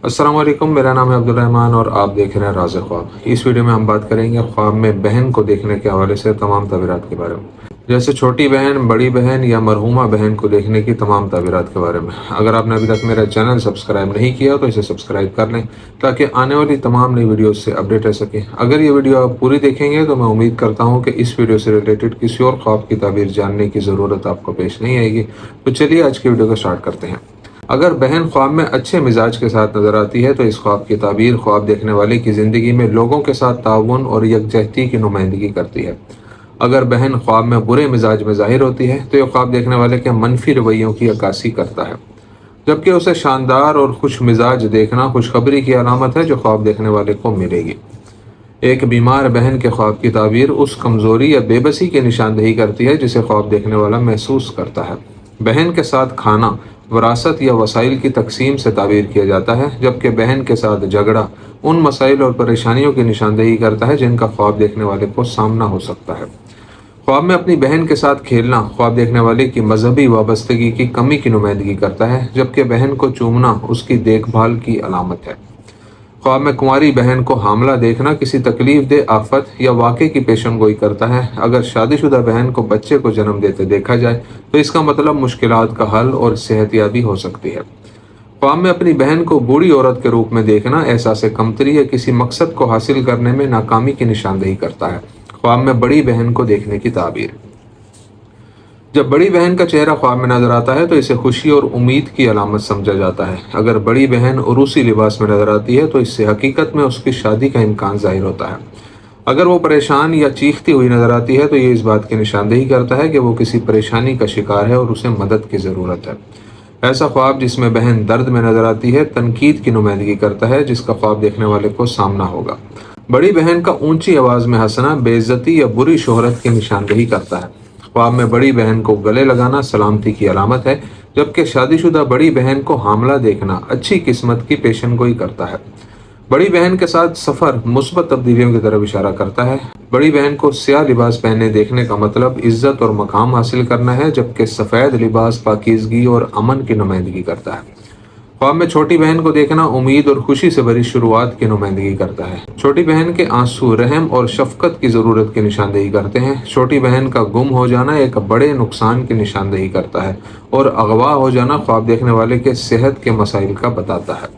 अस्सलाम वालेकुम, मेरा नाम है अब्दुल रहमान और आप देख रहे हैं राज़ ख्वाब। इस वीडियो में हम बात करेंगे ख्वाब में बहन को देखने के हवाले से तमाम तबीरात के बारे में, जैसे छोटी बहन, बड़ी बहन या मरहूमा बहन को देखने की तमाम तबीरात के बारे में। अगर आपने अभी तक मेरा चैनल सब्सक्राइब नहीं किया तो इसे सब्सक्राइब कर लें ताकि आने वाली तमाम नई वीडियोज़ से अपडेट रह सकें। अगर ये वीडियो आप पूरी देखेंगे तो मैं उम्मीद करता हूँ कि इस वीडियो से रिलेटेड किसी और ख्वाब की ताबीर जानने की ज़रूरत आपको पेश नहीं आएगी। तो चलिए आज की वीडियो को स्टार्ट करते हैं। अगर बहन ख्वाब में अच्छे मिजाज के साथ नजर आती है तो इस ख्वाब की ताबीर ख्वाब देखने वाले की ज़िंदगी में लोगों के साथ ताउन और यकजहती की नुमाइंदगी करती है। अगर बहन ख्वाब में बुरे मिजाज में ज़ाहिर होती है तो यह ख्वाब देखने वाले के मनफी रवैयों की अक्कासी करता है, जबकि उसे शानदार और खुश मिजाज देखना खुशखबरी की अलामत है जो ख्वाब देखने वाले को मिलेगी। एक बीमार बहन के ख्वाब की ताबीर उस कमज़ोरी या बेबसी की निशानदेही करती है जिसे ख्वाब देखने वाला महसूस करता है। बहन के साथ खाना वरासत या वसाइल की तकसीम से ताबीर किया जाता है, जबकि बहन के साथ झगड़ा उन मसाइल और परेशानियों की निशानदेही करता है जिनका ख्वाब देखने वाले को सामना हो सकता है। ख्वाब में अपनी बहन के साथ खेलना ख्वाब देखने वाले की मजहबी वाबस्तगी की कमी की नुमाइंदगी करता है, जबकि बहन को चूमना उसकी देखभाल की अलामत है। ख्वाब में कुंवारी बहन को हामला देखना किसी तकलीफ दे आफत या वाक़े की पेशन गोई करता है। अगर शादीशुदा बहन को बच्चे को जन्म देते देखा जाए तो इसका मतलब मुश्किलात का हल और सेहतयाबी हो सकती है। ख्वाब में अपनी बहन को बूढ़ी औरत के रूप में देखना एहसास कमतरी या किसी मकसद को हासिल करने में नाकामी की निशानदेही करता है। ख्वाब में बड़ी बहन को देखने की ताबीर। जब बड़ी बहन का चेहरा ख्वाब में नजर आता है तो इसे खुशी और उम्मीद की अलामत समझा जाता है। अगर बड़ी बहन उरूसी लिबास में नजर आती है तो इससे हकीकत में उसकी शादी का इम्कान जाहिर होता है। अगर वो परेशान या चीखती हुई नजर आती है तो ये इस बात की निशानदेही करता है कि वो किसी परेशानी का शिकार है और उसे मदद की ज़रूरत है। ऐसा ख्वाब जिसमें बहन दर्द में नजर आती है तनकीद की नुमाइंदगी करता है जिसका ख्वाब देखने वाले को सामना होगा। बड़ी बहन का ऊंची आवाज़ में हंसना बेइज्जती या बुरी शोहरत की निशानदेही करता है। ख्वाब में बड़ी बहन को गले लगाना सलामती की अलामत है, जबकि शादीशुदा बड़ी बहन को हामला देखना अच्छी किस्मत की पेशनगोई करता है। बड़ी बहन के साथ सफ़र मुस्बत तब्दीलियों की तरफ इशारा करता है। बड़ी बहन को स्याह लिबास पहने देखने का मतलब इज्जत और मकाम हासिल करना है, जबकि सफ़ेद लिबास पाकीज़गी और अमन की नुमाइंदगी करता है। ख्वाब में छोटी बहन को देखना उम्मीद और खुशी से भरी शुरुआत की नुमाइंदगी करता है। छोटी बहन के आंसू रहम और शफकत की ज़रूरत की निशानदेही करते हैं। छोटी बहन का गुम हो जाना एक बड़े नुकसान की निशानदेही करता है और अगवा हो जाना ख्वाब देखने वाले के सेहत के मसाइल का बताता है।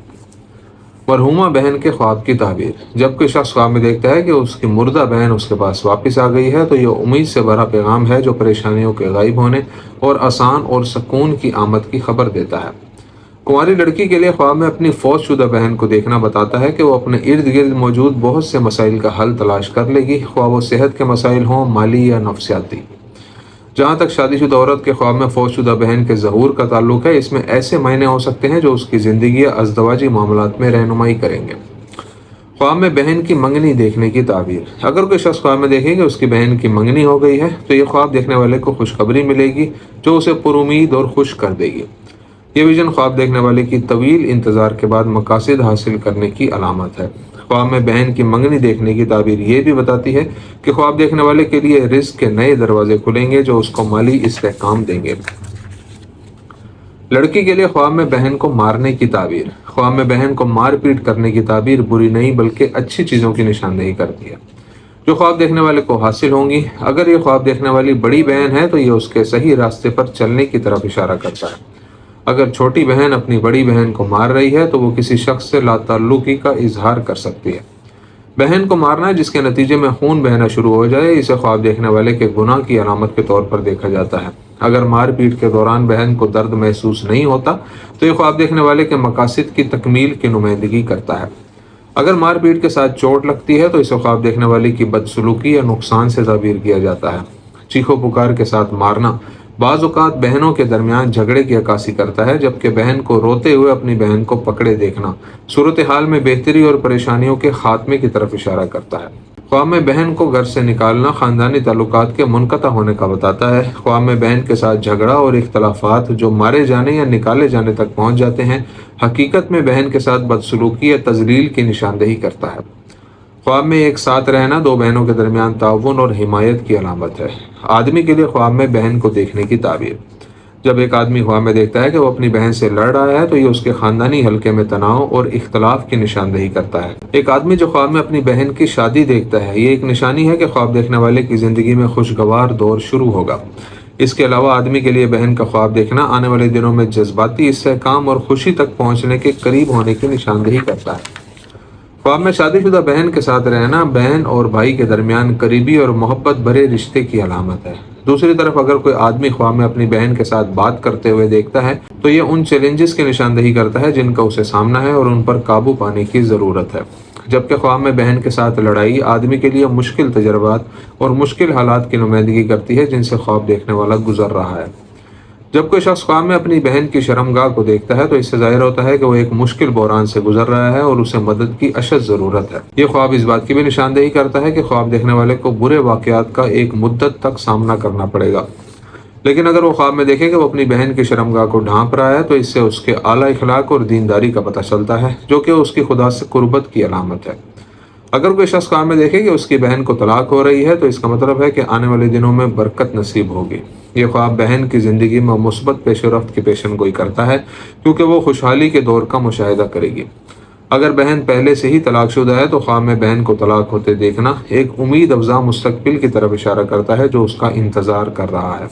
मरहूमा बहन के ख्वाब की ताबीर। जब कोई शख्स ख्वाब में देखता है कि उसकी मुर्दा बहन उसके पास वापस आ गई है तो यह उम्मीद से भरा पैगाम है जो परेशानियों के गायब होने और आसान और सुकून की आमद की खबर देता है। कुंवारी लड़की के लिए ख्वाब में अपनी फौजशुदा बहन को देखना बताता है कि वो अपने इर्द गिर्द मौजूद बहुत से मसाइल का हल तलाश कर लेगी, ख्वाह वो सेहत के मसाइल हों, माली या नफसियाती। जहाँ तक शादीशुदा औरत के ख्वाब में फौजशुदा बहन के ज़हूर का ताल्लुक है, इसमें ऐसे मायने हो सकते हैं जो उसकी ज़िंदगी या अज़दवाजी मामलात में रहनुमाई करेंगे। ख्वाब में बहन की मंगनी देखने की ताबीर। अगर कोई शख्स ख्वाब में देखे कि उसकी बहन की मंगनी हो गई है तो ये ख्वाब देखने वाले को खुशखबरी मिलेगी जो उसे पुरुमीद और खुश कर देगी। ये विजन ख्वाब देखने वाले की तवील इंतज़ार के बाद मकासद हासिल करने की अलामत है। ख्वाब में बहन की मंगनी देखने की ताबीर ये भी बताती है कि ख्वाब देखने वाले के लिए रिस्क के नए दरवाजे खुलेंगे जो उसको माली इस्तेहकाम देंगे। लड़की के लिए ख्वाब में बहन को मारने की ताबीर। ख्वाब में बहन को मार पीट करने की ताबीर बुरी नहीं बल्कि अच्छी चीज़ों की निशानदेही करती है जो ख्वाब देखने वाले को हासिल होंगी। अगर ये ख्वाब देखने वाली बड़ी बहन है तो ये उसके सही रास्ते पर चलने की तरफ इशारा करता है। अगर छोटी बहन अपनी बड़ी बहन को मार रही है तो वो किसी शख्स से लाताल्लुकी का इजहार कर सकती है। बहन को मारना जिसके नतीजे में खून बहना शुरू हो जाए इसे ख्वाब देखने वाले के गुनाह की अलामत के तौर पर देखा जाता है। अगर मारपीट के दौरान बहन को दर्द महसूस नहीं होता तो ये ख्वाब देखने वाले के मकासद की तकमील की नुमाइंदगी करता है। अगर मारपीट के साथ चोट लगती है तो इसे ख्वाब देखने वाले की बदसलूकी या नुकसान से ताबीर किया जाता है। चीखो पुकार के साथ मारना बाज़ औक़ात बहनों के दरमियान झगड़े की अक्कासी करता है, जबकि बहन को रोते हुए अपनी बहन को पकड़े देखना सूरत हाल में बेहतरी और परेशानियों के खात्मे की तरफ इशारा करता है। ख्वाब में बहन को घर से निकालना ख़ानदानी ताल्लुकात के मुनक़ता होने का बताता है। ख्वाब में बहन के साथ झगड़ा और इख्तलाफात जो मारे जाने या निकाले जाने तक पहुँच जाते हैं हकीकत में बहन के साथ बदसलूकी या तज़लील की निशानदेही करता है। ख्वाब में एक साथ रहना दो बहनों के दरमियान ताउन और हिमायत की अलामत है। आदमी के लिए ख्वाब में बहन को देखने की ताबीर। جب ایک آدمی خواب میں دیکھتا ہے کہ وہ اپنی بہن سے لڑ رہا ہے تو یہ اس کے خاندانی حلقے میں تناؤ اور اختلاف کی نشاندہی کرتا ہے۔ ایک آدمی جو خواب میں اپنی بہن کی شادی دیکھتا ہے، یہ ایک نشانی ہے کہ خواب دیکھنے والے کی زندگی میں خوشگوار دور شروع ہوگا۔ اس کے علاوہ آدمی کے لیے بہن کا خواب دیکھنا آنے والے دنوں میں جذباتی استحکام اور خوشی تک پہنچنے کے قریب ہونے کی نشاندہی کرتا ہے۔ خواب میں شادی شدہ بہن کے ساتھ رہنا بہن اور بھائی کے درمیان قریبی اور محبت بھرے رشتے کی علامت ہے۔ دوسری طرف اگر کوئی آدمی خواب میں اپنی بہن کے ساتھ بات کرتے ہوئے دیکھتا ہے تو یہ ان چیلنجز کی نشاندہی کرتا ہے جن کا اسے سامنا ہے اور ان پر قابو پانے کی ضرورت ہے۔ جبکہ خواب میں بہن کے ساتھ لڑائی آدمی کے لیے مشکل تجربات اور مشکل حالات کی نمائندگی کرتی ہے جن سے خواب دیکھنے والا گزر رہا ہے۔ جب کوئی شخص خواب میں اپنی بہن کی شرمگاہ کو دیکھتا ہے تو اس سے ظاہر ہوتا ہے کہ وہ ایک مشکل بحران سے گزر رہا ہے اور اسے مدد کی اشد ضرورت ہے۔ یہ خواب اس بات کی بھی نشاندہی کرتا ہے کہ خواب دیکھنے والے کو برے واقعات کا ایک مدت تک سامنا کرنا پڑے گا، لیکن اگر وہ خواب میں دیکھے کہ وہ اپنی بہن کی شرمگاہ کو ڈھانپ رہا ہے تو اس سے اس کے اعلیٰ اخلاق اور دینداری کا پتہ چلتا ہے، جو کہ اس کی خدا سے قربت کی علامت ہے۔ اگر کوئی شخص خواب میں دیکھے کہ اس کی بہن کو طلاق ہو رہی ہے تو اس کا مطلب ہے کہ آنے والے دنوں میں برکت نصیب ہوگی۔ یہ خواب بہن کی زندگی میں مثبت پیش رفت کی پیشن گوئی کرتا ہے کیونکہ وہ خوشحالی کے دور کا مشاہدہ کرے گی۔ اگر بہن پہلے سے ہی طلاق شدہ ہے تو خواب میں بہن کو طلاق ہوتے دیکھنا ایک امید افزا مستقبل کی طرف اشارہ کرتا ہے جو اس کا انتظار کر رہا ہے۔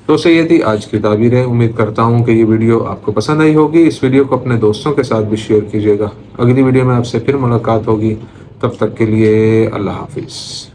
تو یہ تھی آج کی تعبیریں۔ امید کرتا ہوں کہ یہ ویڈیو آپ کو پسند آئی ہوگی۔ اس ویڈیو کو اپنے دوستوں کے ساتھ بھی شیئر کیجیے گا۔ اگلی ویڈیو میں آپ سے پھر ملاقات ہوگی، تب تک کے لیے اللہ حافظ۔